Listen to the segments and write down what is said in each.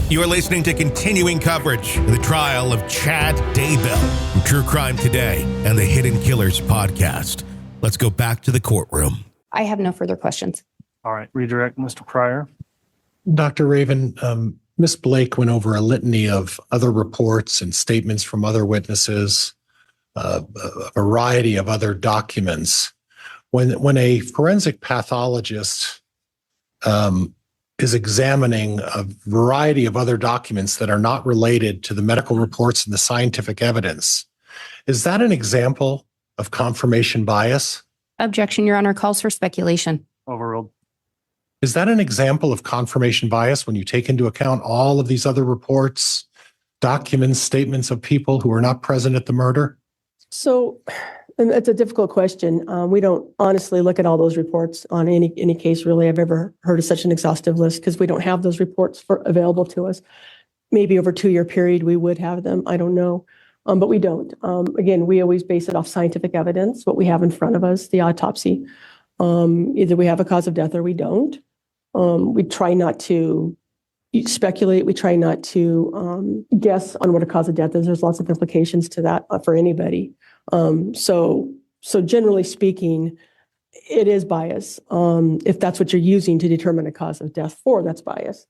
You are listening to continuing coverage of the trial of Chad Daybell from True Crime Today and the Hidden Killers podcast. Let's go back to the courtroom. I have no further questions. All right, redirect Mr. Pryor. Dr. Raven, Ms. Blake went over a litany of other reports and statements from other witnesses, a variety of other documents. When a forensic pathologist is examining a variety of other documents that are not related to the medical reports and the scientific evidence, is that an example of confirmation bias? Objection, Your Honor, calls for speculation. Overruled. Is that an example of confirmation bias when you take into account all of these other reports, documents, statements of people who are not present at the murder? So, and it's a difficult question. We don't honestly look at all those reports on any case really I've ever heard of such an exhaustive list because we don't have those reports available to us. Maybe over a 2-year period we would have them. I don't know, but we don't. Again, we always base it off scientific evidence, what we have in front of us, the autopsy. Either we have a cause of death or we don't. We try not to speculate. We try not to guess on what a cause of death is. There's lots of implications to that for anybody. So generally speaking, it is bias. If that's what you're using to determine a cause of death for, that's bias.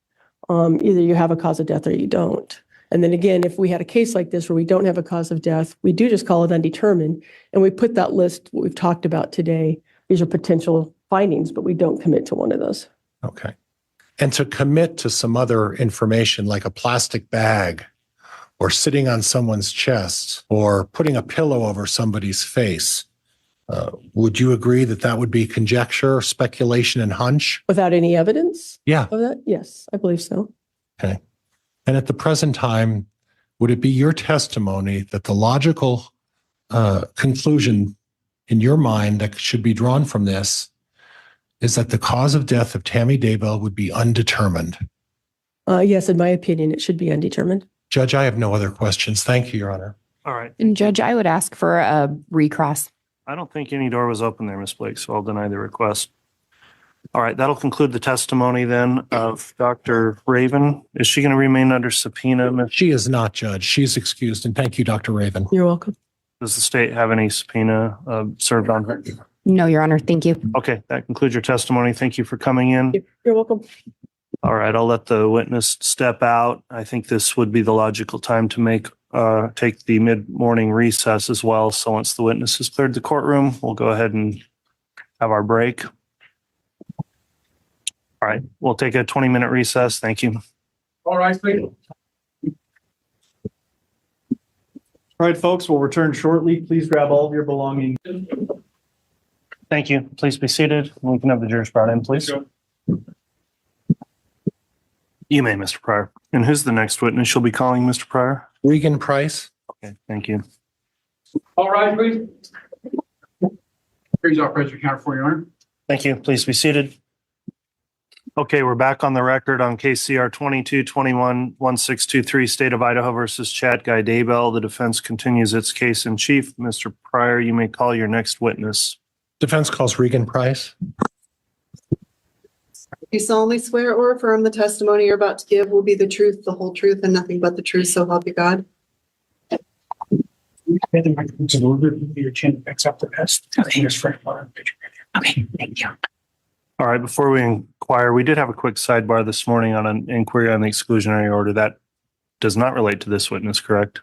Either you have a cause of death or you don't. And then again, if we had a case like this where we don't have a cause of death, we do just call it undetermined. And we put that list, what we've talked about today, these are potential findings, but we don't commit to one of those. Okay. And to commit to some other information like a plastic bag or sitting on someone's chest or putting a pillow over somebody's face, would you agree that that would be conjecture, speculation, and hunch? Without any evidence? Yeah. Of that? Yes, I believe so. Okay. And at the present time, would it be your testimony that the logical conclusion in your mind that should be drawn from this is that the cause of death of Tammy Daybell would be undetermined? Yes, in my opinion, it should be undetermined. Judge, I have no other questions. Thank you, Your Honor. All right. And Judge, I would ask for a recross. I don't think any door was open there, Ms. Blake, so I'll deny the request. All right, that'll conclude the testimony then of Dr. Raven. Is she going to remain under subpoena? She is not, Judge. She's excused. And thank you, Dr. Raven. You're welcome. Does the state have any subpoena served on her? No, Your Honor. Thank you. Okay, that concludes your testimony. Thank you for coming in. You're welcome. All right, I'll let the witness step out. I think this would be the logical time to take the mid-morning recess as well. So once the witness has cleared the courtroom, we'll go ahead and have our break. All right, we'll take a 20-minute recess. Thank you. All right, please. All right, folks, we'll return shortly. Please grab all of your belongings. Thank you. Please be seated. We can have the jurors brought in, please. Sure. You may, Mr. Pryor. And who's the next witness you'll be calling, Mr. Pryor? Regan Price. Okay, thank you. All right, please. Here's our press counter for you, Your Honor. Thank you. Please be seated. Okay, we're back on the record on KCR 2221-1623, State of Idaho versus Chad Guy Daybell. The defense continues its case in chief. Mr. Pryor, you may call your next witness. Defense calls Regan Price. You solemnly swear or affirm the testimony you're about to give will be the truth, the whole truth, and nothing but the truth, so help you God? Your chin picks up the best. Okay. Okay, thank you. All right, before we inquire, we did have a quick sidebar this morning on an inquiry on the exclusionary order. That does not relate to this witness, correct?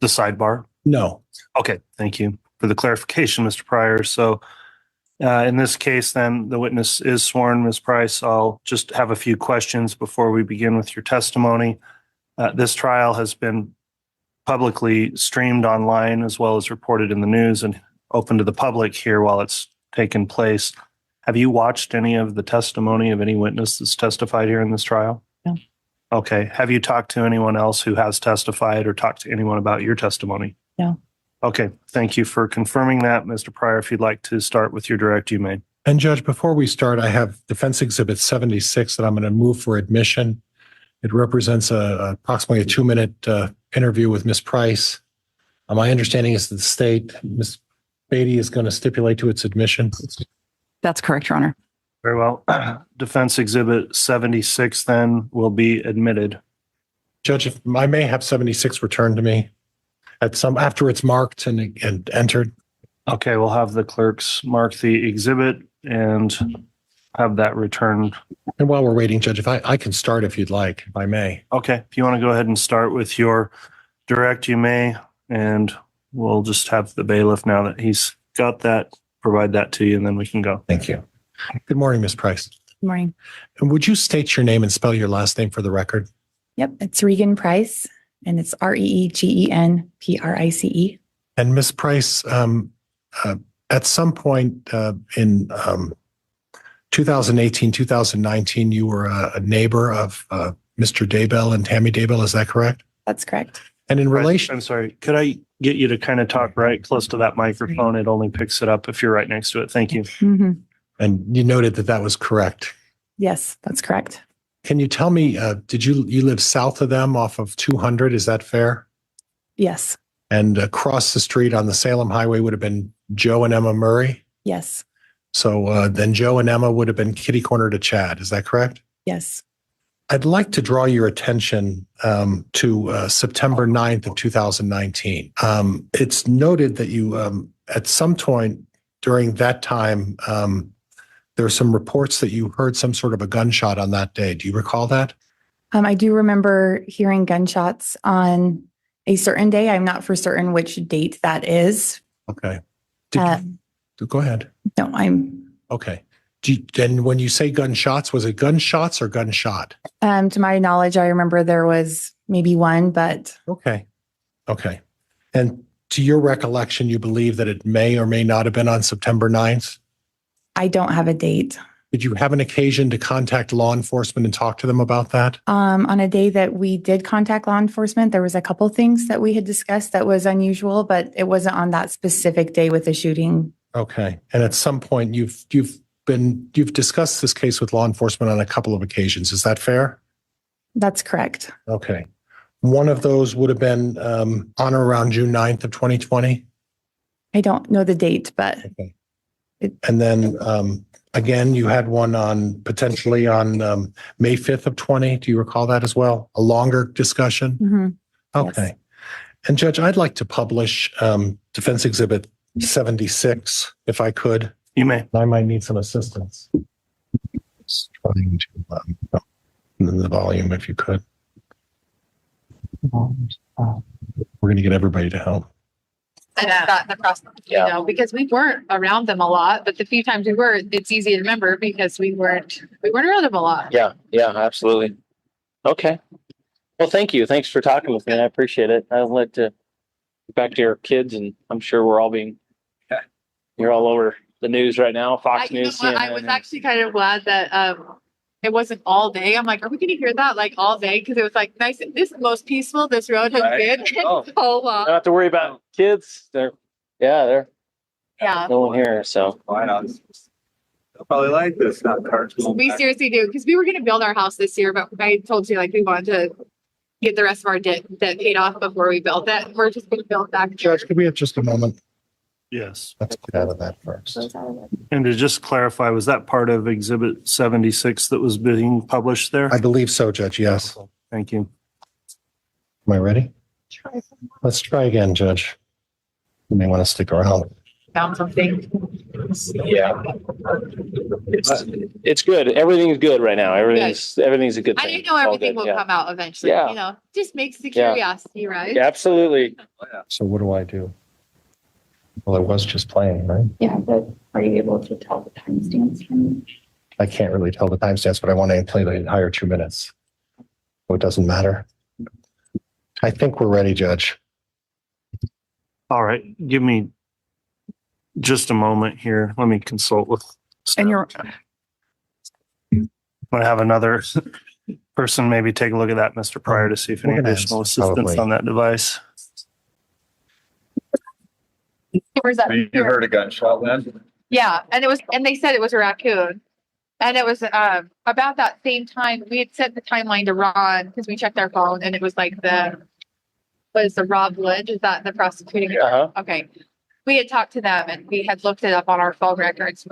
The sidebar? No. Okay, thank you for the clarification, Mr. Pryor. So in this case, then, the witness is sworn, Ms. Price. I'll just have a few questions before we begin with your testimony. This trial has been publicly streamed online as well as reported in the news and open to the public here while it's taken place. Have you watched any of the testimony of any witness that's testified here in this trial? No. Okay. Have you talked to anyone else who has testified or talked to anyone about your testimony? No. Okay. Thank you for confirming that, Mr. Pryor. If you'd like to start with your direct, you may. And Judge, before we start, I have Defense Exhibit 76 that I'm going to move for admission. It represents approximately a 2-minute interview with Ms. Price. My understanding is that the state, Ms. Beatty, is going to stipulate to its admission. That's correct, Your Honor. Very well. Defense Exhibit 76 then will be admitted. Judge, if I may have 76 returned to me after it's marked and entered. Okay, we'll have the clerks mark the exhibit and have that returned. And while we're waiting, Judge, if I can start if you'd like, if I may. Okay, if you want to go ahead and start with your direct, you may, and we'll just have the bailiff, now that he's got that, provide that to you, and then we can go. Thank you. Good morning, Ms. Price. Good morning. And would you state your name and spell your last name for the record? Yep, it's Regan Price, and it's ReegenPrice. And Ms. Price, at some point in 2018, 2019, you were a neighbor of Mr. Daybell and Tammy Daybell. Is that correct? That's correct. And in relation, I'm sorry, could I get you to kind of talk right close to that microphone? It only picks it up if you're right next to it. Thank you. Mm-hmm. and you noted that was correct. Yes, that's correct. Can you tell me, did you live south of them off of 200? Is that fair? Yes, And across the street on the Salem Highway would have been Joe and Emma Murray. yes, So then Joe and Emma would have been kitty corner to Chad. Is that correct? yes. I'd like to draw your attention to September 9th of 2019. It's noted that you, at some point during that time, there are some reports that you heard some sort of a gunshot on that day. Do you recall that? I do remember hearing gunshots on a certain day. I'm not for certain which date that is. Okay. Go ahead. No, I'm, Okay. Then when you say gunshots, was it gunshots or gunshot? to my knowledge, I remember there was maybe one, but Okay. Okay. And to your recollection, you believe that it may or may not have been on September 9th? I don't have a date. Did you have an occasion to contact law enforcement and talk to them about that? On a day that we did contact law enforcement, there was a couple things that we had discussed that was unusual, but it wasn't on that specific day with the shooting. Okay. And at some point you've discussed this case with law enforcement on a couple of occasions. Is that fair? That's correct. Okay. One of those would have been on or around June 9th of 2020. I don't know the date, but Okay. And then again, you had one potentially on May 5th of 20. Do you recall that as well? A longer discussion? mhm. Okay. Yes. And Judge, I'd like to publish Defense Exhibit 76, if I could. You may. I might need some assistance. Just trying to the volume, if you could. We're going to get everybody to help. And got in the process, because we weren't around them a lot, but the few times we were, it's easy to remember because we weren't around them a lot. Yeah, absolutely. Okay. Well, thank you. Thanks for talking with me. I appreciate it. I'll let get back to your kids, and I'm sure we're all you're all over the news right now. Fox News. I was actually kind of glad that it wasn't all day. I'm like, are we going to hear that like all day? Because it was like nice. This is the most peaceful this road has been in so long. Don't have to worry about kids. They're Yeah. no one here. So Why not? They'll probably like this, not cartoons. We seriously do, because we were going to build our house this year, but I told you like we wanted to get the rest of our debt paid off before we built it. We're just going to build back. Judge, could we have just a moment? Yes. Let's get out of that first. And to just clarify, was that part of Exhibit 76 that was being published there? I believe so, Judge. Yes. Thank you. Am I ready? Let's try again, Judge. You may want to stick around. Found something. yeah, it's good. Everything's good right now. Everything's a good thing. I didn't know It's all everything good, will come out eventually. Yeah. Just makes the Yeah. curiosity, right? Yeah, absolutely. So what do I do? Well, it was just playing, right? Yeah, but are you able to tell the timestamps from each? I can't really tell the timestamps, but I want to play the entire 2 minutes. So it doesn't matter. I think we're ready, Judge. All right. Give me just a moment here. Let me consult with. And you're, Want to have another person maybe take a look at that, Mr. Pryor, to see if any We're gonna additional ask, assistance probably. on that device. Where's that? You heard a gunshot then? Yeah, and they said it was a raccoon. And it was about that same time we had set the timeline to Ron because we checked our phone and it was like the Rob Wood, is that the prosecuting? Uh-huh. Okay. We had talked to them and we had looked it up on our phone records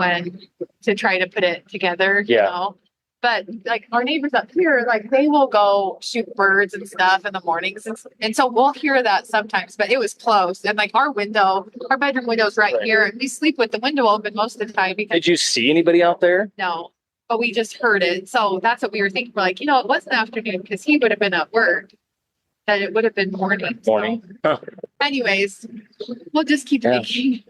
to try to put it together, Yeah. you know. But like our neighbors up here, like they will go shoot birds and stuff in the mornings. And so we'll hear that sometimes, but it was close. And like our bedroom window's right here. And we sleep with the window open most of the time because Did you see anybody out there? no, but we just heard it. So that's what we were thinking. We're like, it wasn't afternoon because he would have been at work. That it would have been morning. Morning. So, anyways, we'll just keep thinking.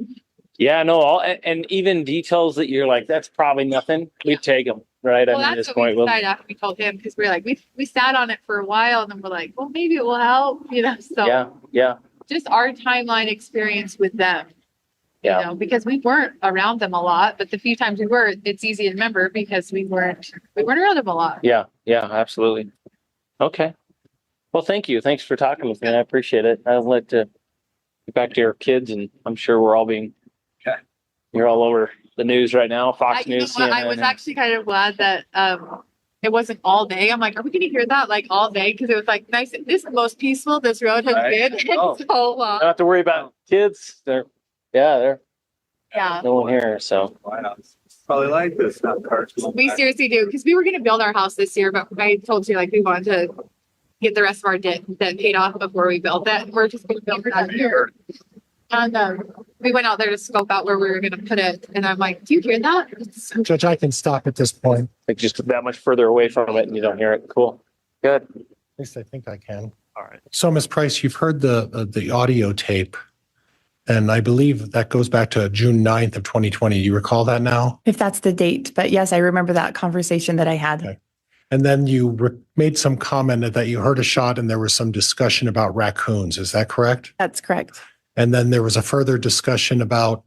Yeah, no, and even details that you're like, that's probably nothing. We'd take them, right? Well, I mean, at that's this what point, we decided after we told him because we were like, we sat on it for a while and then we're like, well, maybe it will help, So yeah, just our timeline experience with them, yeah. because we weren't around them a lot, but the few times we were, it's easy to remember because we weren't around them a lot. Yeah, absolutely. Okay. Well, thank you. Thanks for talking with me. I appreciate it. I'll let get back to your kids, and I'm sure we're all being. You're all over the news right now. Fox News. I was actually kind of glad that it wasn't all day. I'm like, are we going to hear that like all day? Because it was like nice. This is the most peaceful this road has been in so long. Don't have to worry about kids. They're Yeah. no one here. So Probably like this, not cars. We seriously do because we were going to build our house this year, but I told you like we wanted to get the rest of our debt paid off before we built that. We're just going to build that here. And we went out there to scope out where we were going to put it. And I'm like, do you hear that? Judge, I can stop at this point. like just that much further away from it, and you don't hear it. Cool. Good. At least I think I can. All right. So, Ms. Price, you've heard the audio tape, and I believe that goes back to June 9th of 2020. Do you recall that now? If that's the date, but yes, I remember that conversation that I had. Okay. And then you made some comment that you heard a shot and there was some discussion about raccoons. Is that correct? That's correct. And then there was a further discussion about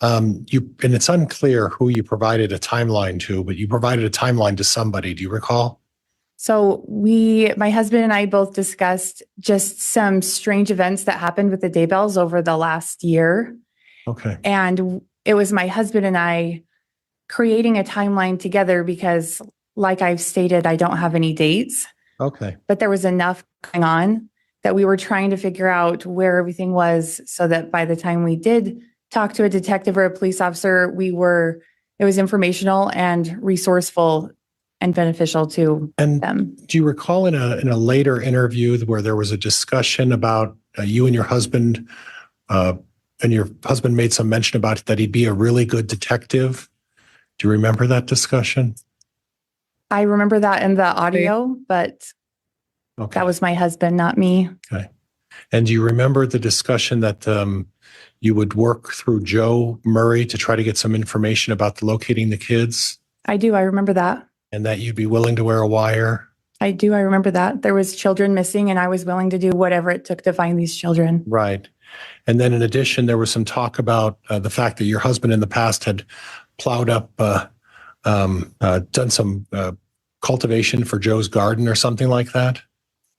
you, and it's unclear who you provided a timeline to, but you provided a timeline to somebody. Do you recall? So my husband and I both discussed just some strange events that happened with the Daybells over the last year. Okay. And it was my husband and I creating a timeline together because, like I've stated, I don't have any dates, Okay. but there was enough going on that we were trying to figure out where everything was so that by the time we did talk to a detective or a police officer, it was informational and resourceful and beneficial to them. Do you recall in a later interview where there was a discussion about you and your husband made some mention about that he'd be a really good detective? Do you remember that discussion? I remember that in the audio, but Okay. that was my husband, not me. Okay. And do you remember the discussion that you would work through Joe Murray to try to get some information about locating the kids? I do. I remember that. And that you'd be willing to wear a wire? I do. I remember that. There was children missing and I was willing to do whatever it took to find these children. Right. And then in addition, there was some talk about the fact that your husband in the past had plowed up, done some cultivation for Joe's garden or something like that?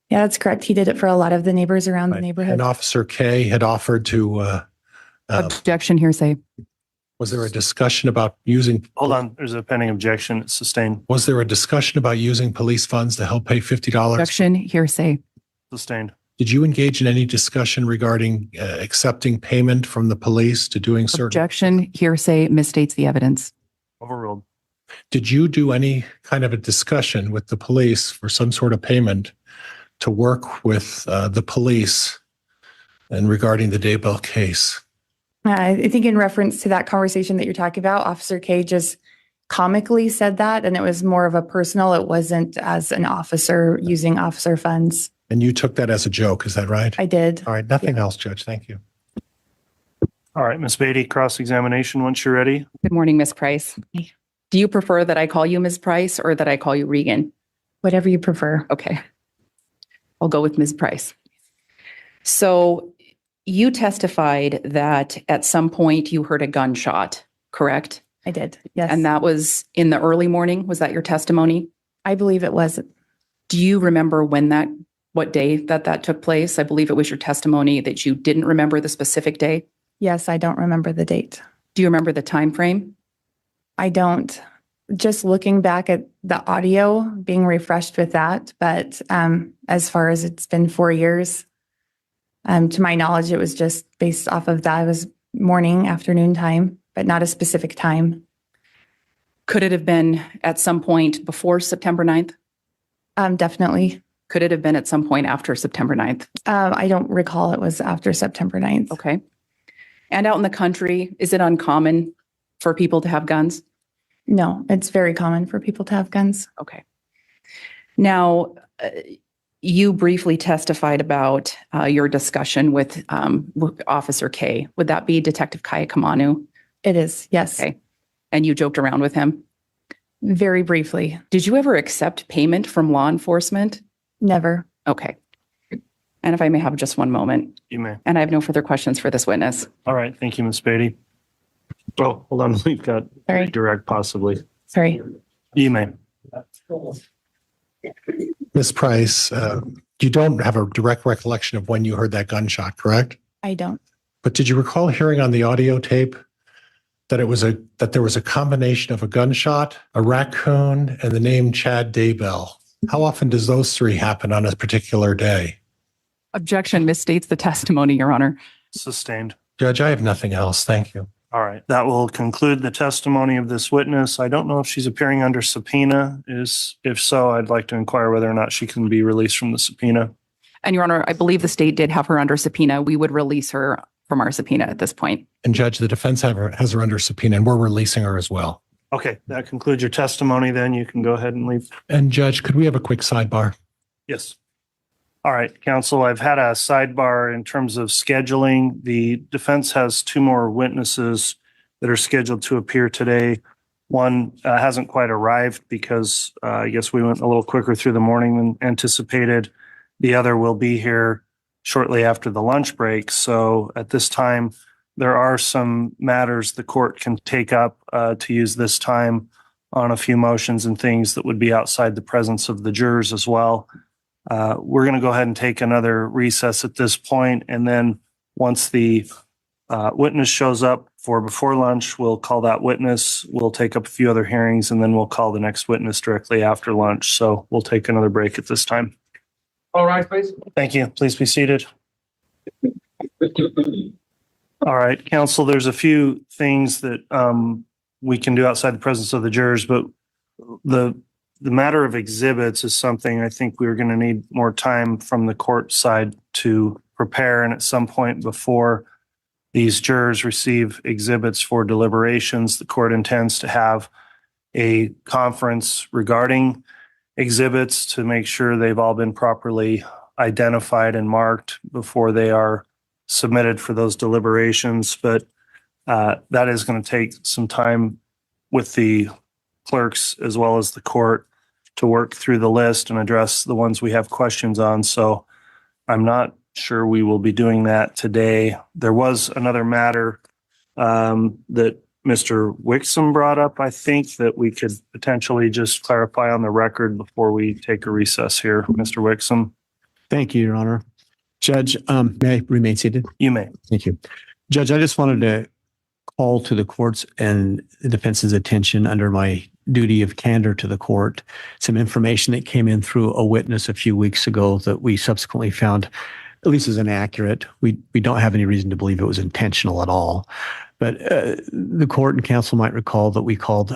Yeah, that's correct. He did it for a lot of the neighbors around the neighborhood. And Officer K had offered to. Objection, hearsay. Was there a discussion about using? Hold on. There's a pending objection. It's sustained. Was there a discussion about using police funds to help pay $50? Objection, hearsay. Sustained. Did you engage in any discussion regarding accepting payment from the police to doing certain? Objection, hearsay, misstates the evidence. Overruled. Did you do any kind of a discussion with the police for some sort of payment to work with the police and regarding the Daybell case? I think in reference to that conversation that you're talking about, Officer K just comically said that, and it was more of a personal. It wasn't as an officer using officer funds. And you took that as a joke, is that right? I did. All right, nothing else, Judge. Thank you. All right, Ms. Beatty, cross-examination once you're ready. Good morning, Ms. Price. Do you prefer that I call you Ms. Price or that I call you Regan? Whatever you prefer. Okay. I'll go with Ms. Price. So you testified that at some point you heard a gunshot, correct? I did. Yes. And that was in the early morning. Was that your testimony? I believe it was. Do you remember what day that took place? I believe it was your testimony that you didn't remember the specific day. Yes, I don't remember the date. Do you remember the time frame? I don't. Just looking back at the audio, being refreshed with that. But as far as it's been 4 years, to my knowledge, it was just based off of that. It was morning, afternoon time, but not a specific time. Could it have been at some point before September 9th? Definitely. Could it have been at some point after September 9th? I don't recall it was after September 9th. Okay. And out in the country, is it uncommon for people to have guns? No, it's very common for people to have guns. Okay. Now, you briefly testified about your discussion with Officer K. Would that be Detective Kaya Kamanu? It is, yes. Okay. And you joked around with him? Very briefly. Did you ever accept payment from law enforcement? Never. Okay. And if I may have just one moment. You may. And I have no further questions for this witness. All right. Thank you, Ms. Beatty. Oh, hold on. We've got Sorry. direct possibly. Sorry. You may. Ms. Price, you don't have a direct recollection of when you heard that gunshot, correct? I don't. But did you recall hearing on the audio tape that there was a combination of a gunshot, a raccoon, and the name Chad Daybell? How often does those three happen on a particular day? Objection misstates the testimony, Your Honor. Sustained. Judge, I have nothing else. Thank you. All right. That will conclude the testimony of this witness. I don't know if she's appearing under subpoena. If so, I'd like to inquire whether or not she can be released from the subpoena. And Your Honor, I believe the state did have her under subpoena. We would release her from our subpoena at this point. And Judge, the defense has her under subpoena, and we're releasing her as well. Okay. That concludes your testimony. Then you can go ahead and leave. And Judge, could we have a quick sidebar? Yes. All right, counsel, I've had a sidebar in terms of scheduling. The defense has two more witnesses that are scheduled to appear today. One hasn't quite arrived because I guess we went a little quicker through the morning than anticipated. The other will be here shortly after the lunch break. So at this time, there are some matters the court can take up to use this time on a few motions and things that would be outside the presence of the jurors as well. We're going to go ahead and take another recess at this point, and then once the witness shows up for before lunch, we'll call that witness. We'll take up a few other hearings, and then we'll call the next witness directly after lunch. So we'll take another break at this time. All right, please. Thank you. Please be seated. All right, counsel, there's a few things that we can do outside the presence of the jurors, but the matter of exhibits is something I think we're going to need more time from the court side to prepare. And at some point before these jurors receive exhibits for deliberations, the court intends to have a conference regarding exhibits to make sure they've all been properly identified and marked before they are submitted for those deliberations. But that is going to take some time with the clerks as well as the court to work through the list and address the ones we have questions on. So I'm not sure we will be doing that today. There was another matter that Mr. Wixom brought up, I think, that we could potentially just clarify on the record before we take a recess here. Mr. Wixom. Thank you, Your Honor. Judge, may I remain seated? You may. Thank you. Judge, I just wanted to call to the court's and the defense's attention under my duty of candor to the court, some information that came in through a witness a few weeks ago that we subsequently found at least is inaccurate. We don't have any reason to believe it was intentional at all. But the court and counsel might recall that we called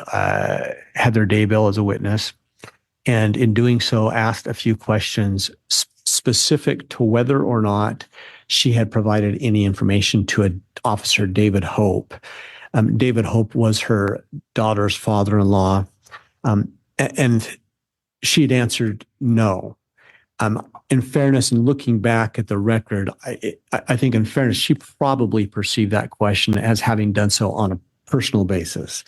Heather Daybell as a witness, and in doing so asked a few questions specific to whether or not she had provided any information to Officer David Hope. David Hope was her daughter's father-in-law, and she had answered no. In fairness, and looking back at the record, I think in fairness, she probably perceived that question as having done so on a personal basis.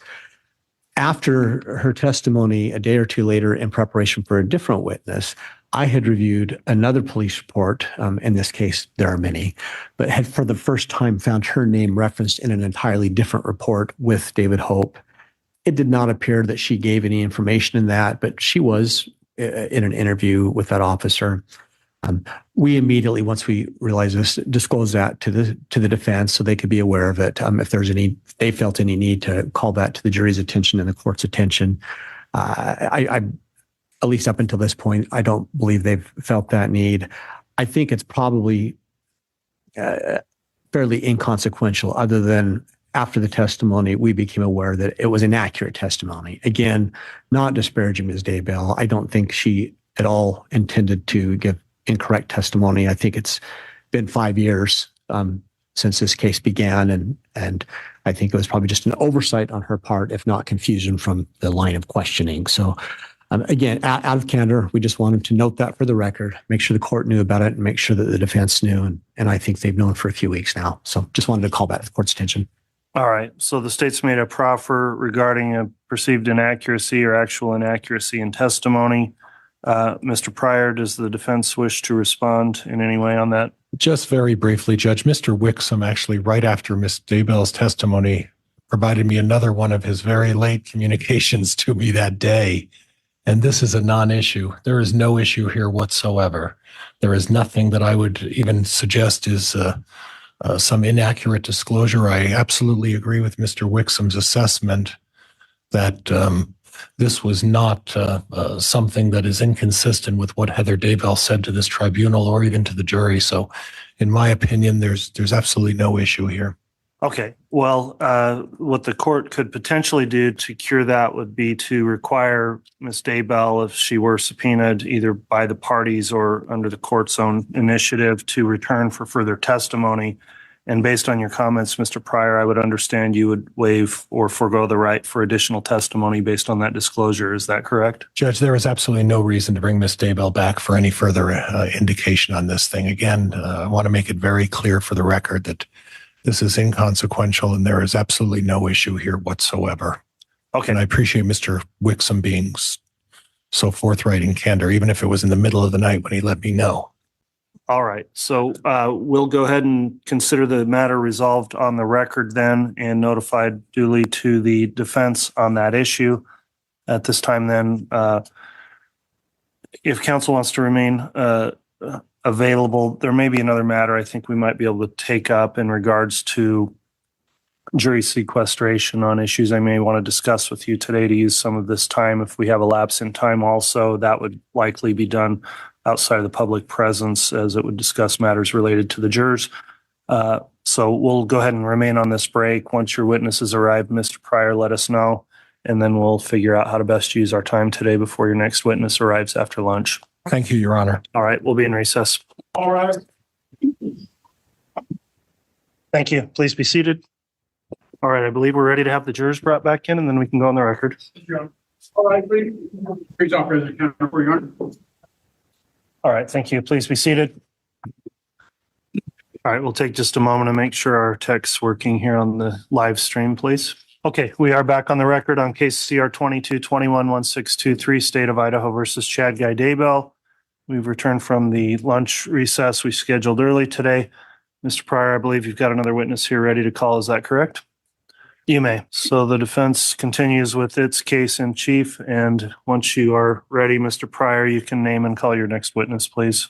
After her testimony a day or two later in preparation for a different witness, I had reviewed another police report. In this case, there are many, but had for the first time found her name referenced in an entirely different report with David Hope. It did not appear that she gave any information in that, but she was in an interview with that officer. We immediately, once we realized this, disclosed that to the defense so they could be aware of it. If they felt any need to call that to the jury's attention and the court's attention. I at least up until this point, I don't believe they've felt that need. I think it's probably fairly inconsequential, other than after the testimony, we became aware that it was inaccurate testimony. Again, not disparaging Ms. Daybell. I don't think she at all intended to give incorrect testimony. I think it's been 5 years since this case began, and I think it was probably just an oversight on her part, if not confusion from the line of questioning. So again, out of candor, we just wanted to note that for the record, make sure the court knew about it and make sure that the defense knew. And I think they've known for a few weeks now. So just wanted to call that to the court's attention. All right. So the state's made a proffer regarding a perceived inaccuracy or actual inaccuracy in testimony. Mr. Pryor, does the defense wish to respond in any way on that? Just very briefly, Judge, Mr. Wixom actually, right after Ms. Daybell's testimony, provided me another one of his very late communications to me that day. And this is a non-issue. There is no issue here whatsoever. There is nothing that I would even suggest is some inaccurate disclosure. I absolutely agree with Mr. Wixom's assessment that this was not something that is inconsistent with what Heather Daybell said to this tribunal or even to the jury. So in my opinion, there's absolutely no issue here. Okay. Well, what the court could potentially do to cure that would be to require Ms. Daybell, if she were subpoenaed either by the parties or under the court's own initiative, to return for further testimony. And based on your comments, Mr. Pryor, I would understand you would waive or forego the right for additional testimony based on that disclosure. Is that correct? Judge, there is absolutely no reason to bring Ms. Daybell back for any further indication on this thing. Again, I want to make it very clear for the record that this is inconsequential and there is absolutely no issue here whatsoever. Okay. And I appreciate Mr. Wixom being so forthright and candor, even if it was in the middle of the night when he let me know. All right. So we'll go ahead and consider the matter resolved on the record then and notified duly to the defense on that issue. At this time then, if counsel wants to remain available, there may be another matter I think we might be able to take up in regards to jury sequestration on issues I may want to discuss with you today to use some of this time. If we have a lapse in time also, that would likely be done outside of the public presence as it would discuss matters related to the jurors. So we'll go ahead and remain on this break. Once your witnesses arrive, Mr. Pryor, let us know, and then we'll figure out how to best use our time today before your next witness arrives after lunch. Thank you, Your Honor. All right, we'll be in recess. All right. Thank you. Please be seated. All right, I believe we're ready to have the jurors brought back in, and then we can go on the record. All right, please. Please offer the counter for Your Honor. All right, thank you. Please be seated. All right, we'll take just a moment to make sure our tech's working here on the live stream, please. Okay, we are back on the record on case CR 22-21-1623, State of Idaho versus Chad Daybell. We've returned from the lunch recess we scheduled early today. Mr. Pryor, I believe you've got another witness here ready to call. Is that correct? You may. So the defense continues with its case in chief. And once you are ready, Mr. Pryor, you can name and call your next witness, please.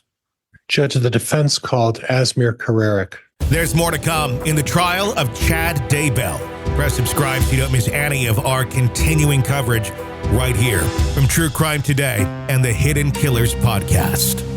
Judge, the defense called Asmir Karerik. There's more to come in the trial of Chad Daybell. Press subscribe so you don't miss any of our continuing coverage right here from True Crime Today and the Hidden Killers podcast.